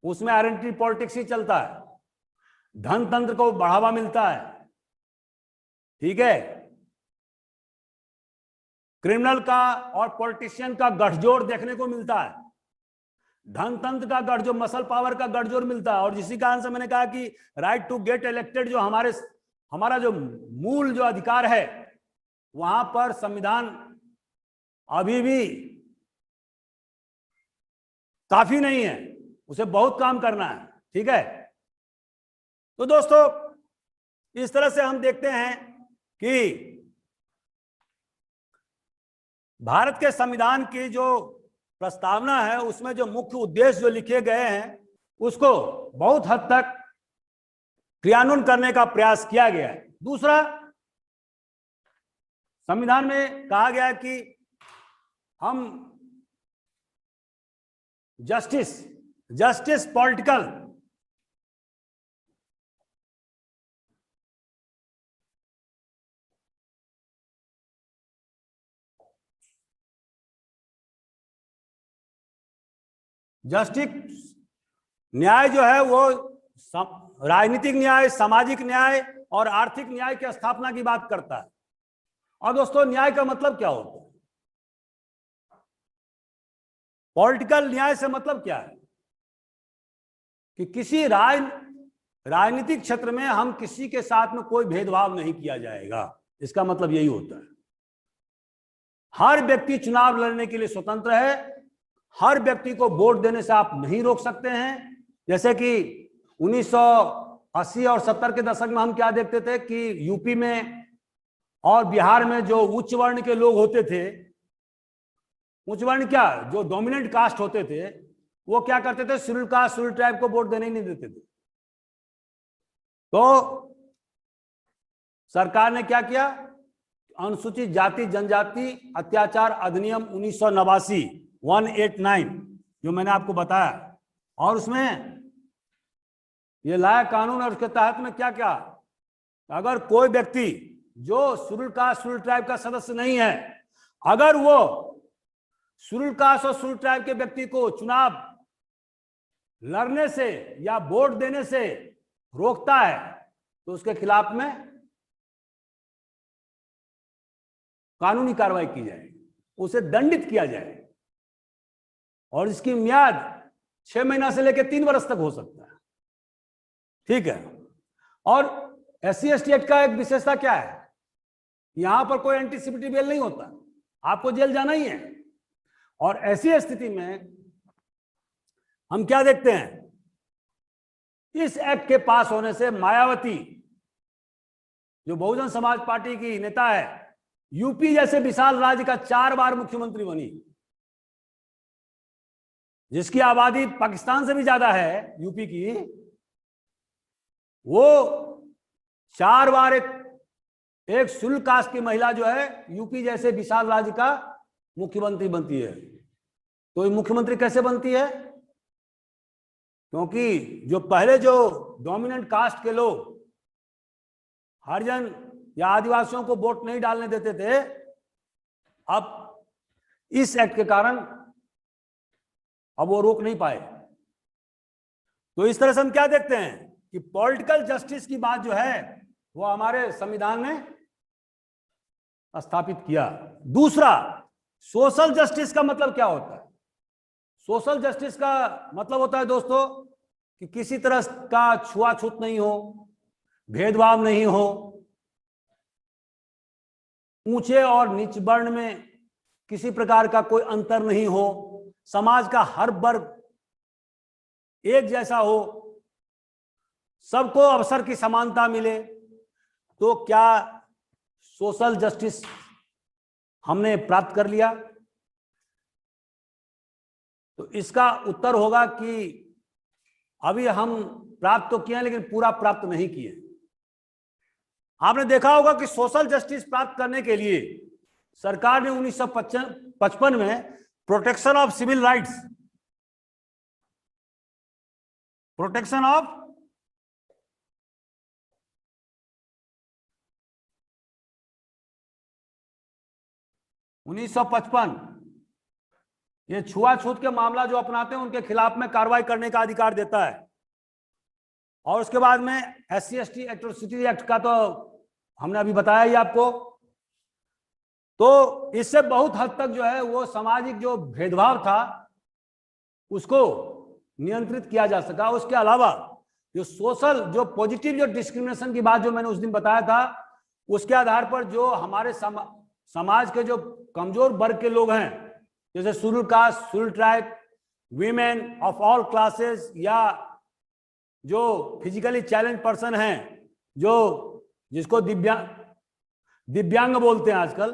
उसमें आइडेंटिटी पॉलिटिक्स ही चलता है, धन तंत्र को बढ़ावा मिलता है। ठीक है, क्रिमिनल का और पॉलिटिशियन का गठजोड़ देखने को मिलता है, धन तंत्र का गठजोड़, मसल पावर का गठजोड़ मिलता है। और जिसी कारण से मैंने कहा कि राइट टू गेट इलेक्टेड जो हमारा जो मूल जो अधिकार है, वहां पर संविधान अभी भी काफी नहीं है, उसे बहुत काम करना है। ठीक है, तो दोस्तों इस तरह से हम देखते हैं कि भारत के संविधान की जो प्रस्तावना है उसमें जो मुख्य उद्देश्य जो लिखे गए हैं उसको बहुत हद तक क्रियान्वयन करने का प्रयास किया गया है। दूसरा, संविधान में कहा गया है कि हम जस्टिस पॉलिटिकल, जस्टिस न्याय जो है वो राजनीतिक न्याय, सामाजिक न्याय और आर्थिक न्याय की स्थापना की बात करता है। और दोस्तों न्याय का मतलब क्या होता है? पॉलिटिकल न्याय से मतलब क्या है कि किसी राजनीतिक क्षेत्र में हम किसी के साथ में कोई भेदभाव नहीं किया जाएगा। इसका मतलब यही होता है, हर व्यक्ति चुनाव लड़ने के लिए स्वतंत्र है, हर व्यक्ति को वोट देने से आप नहीं रोक सकते हैं। जैसे कि 1980 और 70 के दशक में हम क्या देखते थे कि यूपी में और बिहार में जो उच्च वर्ण के लोग होते थे, उच्च वर्ण क्या, जो डोमिनेंट कास्ट होते थे, वो क्या करते थे, शेड्यूल कास्ट, शेड्यूल ट्राइब को वोट देने ही नहीं देते थे। तो सरकार ने क्या किया, अनुसूचित जाति जनजाति अत्याचार अधिनियम 1989 189 जो मैंने आपको बताया, और उसमें ये लाया कानून। और उसके तहत में क्या क्या, अगर कोई व्यक्ति जो शेड्यूल कास्ट शेड्यूल ट्राइब का सदस्य नहीं है, अगर वो शेड्यूल कास्ट और शेड्यूल ट्राइब के व्यक्ति को चुनाव लड़ने से या वोट देने से रोकता है तो उसके खिलाफ में कानूनी कार्रवाई की जाएगी, उसे दंडित किया जाएगा। और इसकी मियाद 6 महीना से लेकर 3 वर्ष तक हो सकता है। ठीक है, और SC/ST एक्ट का एक विशेषता क्या है, यहां पर कोई एंटीसिपेटरी बेल नहीं होता, आपको जेल जाना ही है। और ऐसी स्थिति में हम क्या देखते हैं, इस एक्ट के पास होने से मायावती जो बहुजन समाज पार्टी की नेता है, यूपी जैसे विशाल राज्य का 4 बार मुख्यमंत्री बनी, जिसकी आबादी पाकिस्तान से भी ज्यादा है यूपी की, वो 4 बार एक एक शेड्यूल कास्ट की महिला जो है यूपी जैसे विशाल राज्य का मुख्यमंत्री बनती है। तो ये मुख्यमंत्री कैसे बनती है? क्योंकि जो पहले जो डोमिनेंट कास्ट के लोग हरिजन या आदिवासियों को वोट नहीं डालने देते थे, अब इस एक्ट के कारण अब वो रोक नहीं पाए। तो इस तरह से हम क्या देखते हैं कि पॉलिटिकल जस्टिस की बात जो है वो हमारे संविधान ने स्थापित किया। दूसरा, सोशल जस्टिस का मतलब क्या होता है? सोशल जस्टिस का मतलब होता है दोस्तों कि किसी तरह का छुआछूत नहीं हो, भेदभाव नहीं हो, ऊंचे और नीच वर्ण में किसी प्रकार का कोई अंतर नहीं हो, समाज का हर वर्ग एक जैसा हो, सबको अवसर की समानता मिले। तो क्या सोशल जस्टिस हमने प्राप्त कर लिया? तो इसका उत्तर होगा कि अभी हम प्राप्त तो किए लेकिन पूरा प्राप्त नहीं किए। आपने देखा होगा कि सोशल जस्टिस प्राप्त करने के लिए सरकार ने 1955 में protection of civil rights, protection of ये छुआछूत के मामला जो अपनाते हैं उनके खिलाफ में कार्रवाई करने का अधिकार देता है। और उसके बाद में SC/ST एट्रोसिटी एक्ट का तो हमने अभी बताया ही आपको। तो इससे बहुत हद तक जो है वो सामाजिक जो भेदभाव था उसको नियंत्रित किया जा सका। उसके अलावा जो सोशल जो पॉजिटिव जो डिस्क्रिमिनेशन की बात जो मैंने उस दिन बताया था, उसके आधार पर जो हमारे समाज के जो कमजोर वर्ग के लोग हैं, जैसे schedule caste, schedule tribe, women of all classes, या जो फिजिकली चैलेंज पर्सन हैं, जो जिसको दिव्यांग बोलते हैं आजकल,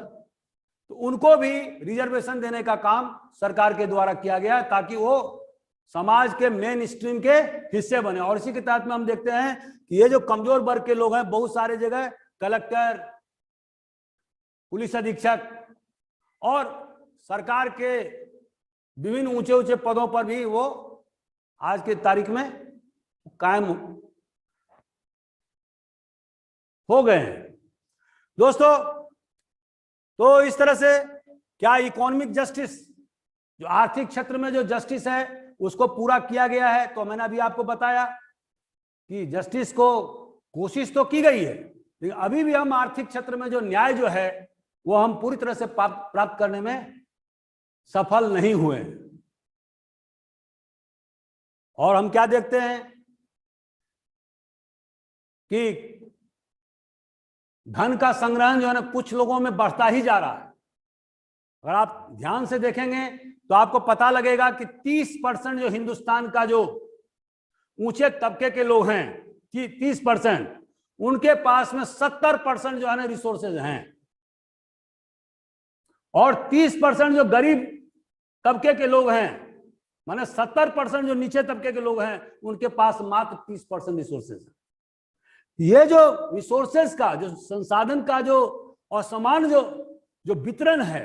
तो उनको भी रिजर्वेशन देने का काम सरकार के द्वारा किया गया ताकि वो समाज के मेन स्ट्रीम के हिस्से बने। और इसी के तहत में हम देखते हैं कि ये जो कमजोर वर्ग के लोग हैं, बहुत सारे जगह कलेक्टर, पुलिस अधीक्षक और सरकार के विभिन्न ऊंचे ऊंचे पदों पर भी वो आज की तारीख में कायम हो गए हैं। दोस्तों, तो इस तरह से क्या इकोनॉमिक जस्टिस, जो आर्थिक क्षेत्र में जो जस्टिस है उसको पूरा किया गया है? तो मैंने अभी आपको बताया कि जस्टिस को कोशिश तो की गई है, लेकिन अभी भी हम आर्थिक क्षेत्र में जो न्याय जो है वो हम पूरी तरह से प्राप्त करने में सफल नहीं हुए। और हम क्या देखते हैं कि धन का संग्रहण जो है ना कुछ लोगों में बढ़ता ही जा रहा है। अगर आप ध्यान से देखेंगे तो आपको पता लगेगा कि 30% जो हिंदुस्तान का जो ऊंचे तबके के लोग हैं, कि 30%, उनके पास में 70% जो है ना रिसोर्सेज हैं, और 30% जो गरीब तबके के लोग हैं, माने 70% जो नीचे तबके के लोग हैं, उनके पास मात्र 30% रिसोर्सेज है। ये जो रिसोर्सेज का, जो संसाधन का जो असमान जो वितरण है,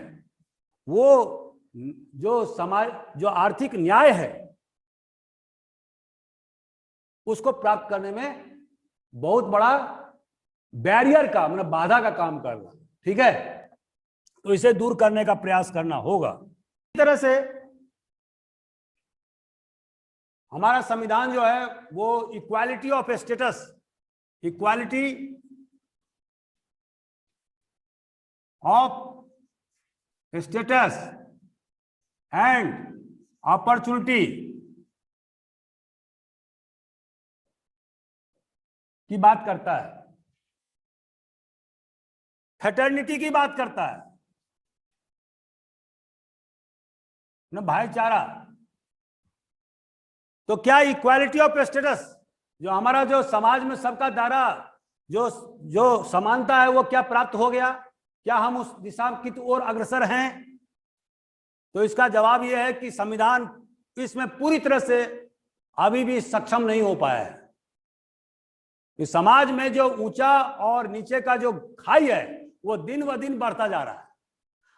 वो जो समाज जो आर्थिक न्याय है उसको प्राप्त करने में बहुत बड़ा बैरियर का, मतलब बाधा का काम कर रहा है। ठीक है, तो इसे दूर करने का प्रयास करना होगा। इस तरह से हमारा संविधान जो है वो equality of status, equality of status and opportunity की बात करता है, फ्रेटर्निटी की बात करता है, ना भाईचारा। तो क्या इक्वालिटी ऑफ स्टेटस, जो हमारा जो समाज में सबका दायरा जो समानता है वो क्या प्राप्त हो गया? क्या हम उस दिशा की ओर अग्रसर हैं? तो इसका जवाब यह है कि संविधान इसमें पूरी तरह से अभी भी सक्षम नहीं हो पाया है। इस समाज में जो ऊंचा और नीचे का जो खाई है वो दिन ब दिन बढ़ता जा रहा है।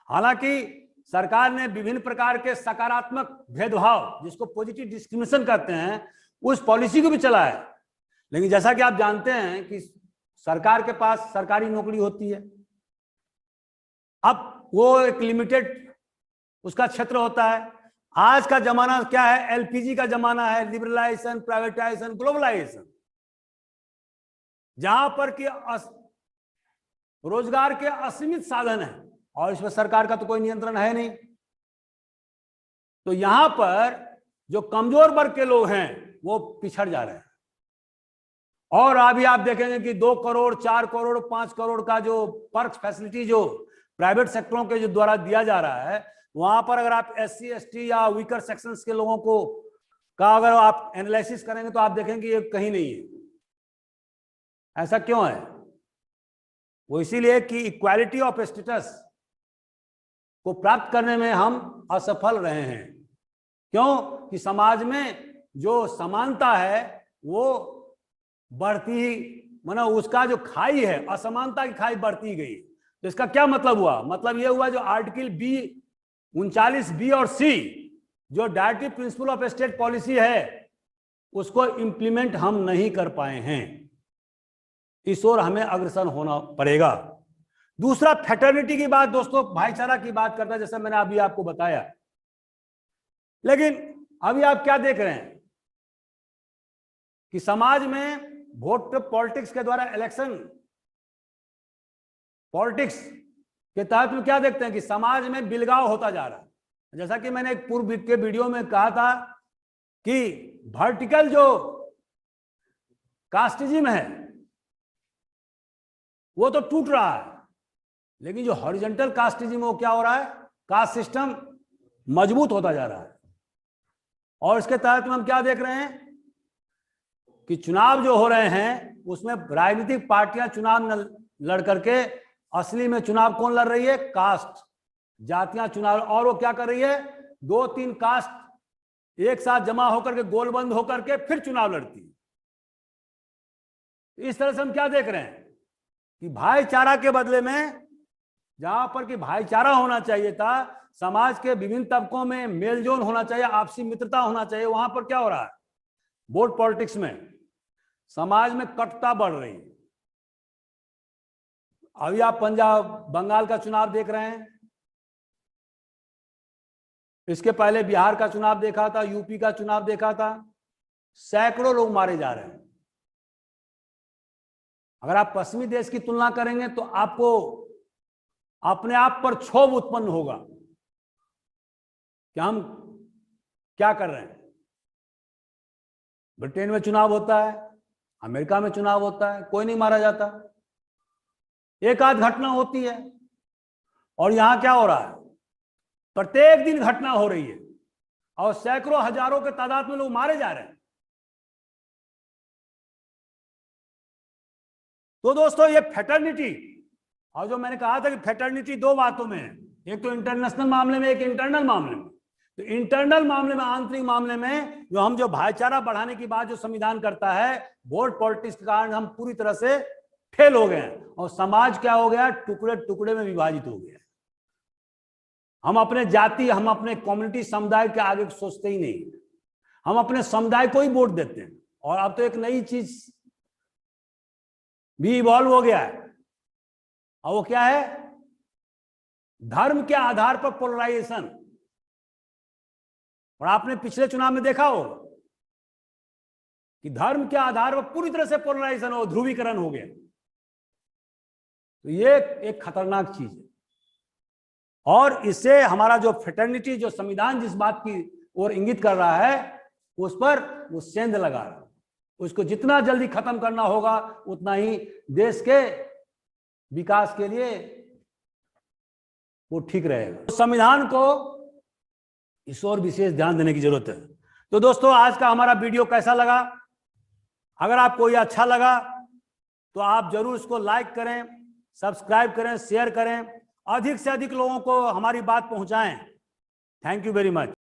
हालांकि सरकार ने विभिन्न प्रकार के सकारात्मक भेदभाव, जिसको पॉजिटिव डिस्क्रिमिनेशन कहते हैं, उस पॉलिसी को भी चला है। लेकिन जैसा कि आप जानते हैं कि सरकार के पास सरकारी नौकरी होती है, अब वो एक लिमिटेड उसका क्षेत्र होता है। आज का जमाना क्या है? एलपीजी का जमाना है, लिबरलाइजेशन, प्राइवेटाइजेशन, ग्लोबलाइजेशन, जहां पर कि रोजगार के असीमित साधन है और इसमें सरकार का तो कोई नियंत्रण है नहीं। तो यहां पर जो कमजोर वर्ग के लोग हैं वो पिछड़ जा रहे हैं। और अभी आप देखेंगे कि 2 करोड़, 4 करोड़, 5 करोड़ का जो पर्क फैसिलिटी जो प्राइवेट सेक्टरों के जो द्वारा दिया जा रहा है, वहां पर अगर आप एससी, एसटी या वीकर सेक्शंस के लोगों को का अगर आप एनालिसिस करेंगे तो आप देखेंगे ये कहीं नहीं है। ऐसा क्यों है? वो इसीलिए कि इक्वालिटी ऑफ स्टेटस को प्राप्त करने में हम असफल रहे हैं। क्यों? कि समाज में जो समानता है वो बढ़ती, माना उसका जो खाई है, असमानता की खाई बढ़ती गई। तो इसका क्या मतलब हुआ? मतलब ये हुआ जो आर्टिकल 39 बी और सी, जो directive principle of state policy है, उसको इंप्लीमेंट हम नहीं कर पाए हैं। इस ओर हमें अग्रसर होना पड़ेगा। दूसरा, फ्रेटर्निटी की बात दोस्तों, भाईचारा की बात करता है, जैसा मैंने अभी आपको बताया। लेकिन अभी आप क्या देख रहे हैं कि समाज में वोट पॉलिटिक्स के द्वारा, इलेक्शन पॉलिटिक्स के तहत में क्या देखते हैं कि समाज में बिलगाव होता जा रहा है। जैसा कि मैंने एक पूर्व के वीडियो में कहा था कि वर्टिकल जो कास्टिज्म है वो तो टूट रहा है, लेकिन जो हॉरिजॉन्टल कास्टिज्म वो क्या हो रहा है? कास्ट सिस्टम मजबूत होता जा रहा है। और इसके तहत में हम क्या देख रहे हैं कि चुनाव जो हो रहे हैं उसमें राजनीतिक पार्टियां चुनाव लड़ करके, असली में चुनाव कौन लड़ रही है? कास्ट, जातियां चुनाव। और वो क्या कर रही है? 2-3 कास्ट एक साथ जमा होकर के, गोलबंद होकर के फिर चुनाव लड़ती है। इस तरह से हम क्या देख रहे हैं कि भाईचारा के बदले में, जहां पर कि भाईचारा होना चाहिए था, समाज के विभिन्न तबकों में मेलजोल होना चाहिए, आपसी मित्रता होना चाहिए, वहां पर क्या हो रहा है? वोट पॉलिटिक्स में समाज में कटुता बढ़ रही है। अभी आप पंजाब, बंगाल का चुनाव देख रहे हैं, इसके पहले बिहार का चुनाव देखा था, यूपी का चुनाव देखा था। सैकड़ों लोग मारे जा रहे हैं। अगर आप पश्चिमी देश की तुलना करेंगे तो आपको अपने आप पर क्षोभ उत्पन्न होगा कि हम क्या कर रहे हैं। ब्रिटेन में चुनाव होता है, अमेरिका में चुनाव होता है, कोई नहीं मारा जाता, एक आध घटना होती है। और यहां क्या हो रहा है? प्रत्येक दिन घटना हो रही है और सैकड़ों, हजारों के तादाद में लोग मारे जा रहे हैं। तो दोस्तों, ये फ्रेटर्निटी, और जो मैंने कहा था कि फ्रेटर्निटी 2 बातों में है, एक तो इंटरनेशनल मामले में, एक इंटरनल मामले में। तो इंटरनल मामले में, आंतरिक मामले में जो भाईचारा बढ़ाने की बात जो संविधान करता है, वोट पॉलिटिक्स के कारण हम पूरी तरह से फेल हो गए हैं और समाज क्या हो गया? टुकड़े टुकड़े में विभाजित हो गया। हम अपने जाति, हम अपने कम्युनिटी, समुदाय के आगे सोचते ही नहीं, हम अपने समुदाय को ही वोट देते हैं। और अब तो एक नई चीज भी इवॉल्व हो गया है, और वो क्या है? धर्म के आधार पर पोलराइजेशन। और आपने पिछले चुनाव में देखा हो कि धर्म के आधार पर पूरी तरह से पोलराइजेशन हो, ध्रुवीकरण हो गया। तो ये एक खतरनाक चीज है। और इससे हमारा जो फ्रेटर्निटी, जो संविधान जिस बात की ओर इंगित कर रहा है, उस पर वो सेंध लगा रहा है। उसको जितना जल्दी खत्म करना होगा उतना ही देश के विकास के लिए वो ठीक रहेगा। तो संविधान को इस ओर विशेष ध्यान देने की जरूरत है। तो दोस्तों, आज का हमारा वीडियो कैसा लगा? अगर आपको ये अच्छा लगा तो आप जरूर इसको लाइक करें, सब्सक्राइब करें, शेयर करें, अधिक से अधिक लोगों को हमारी बात पहुंचाएं। Thank you very much.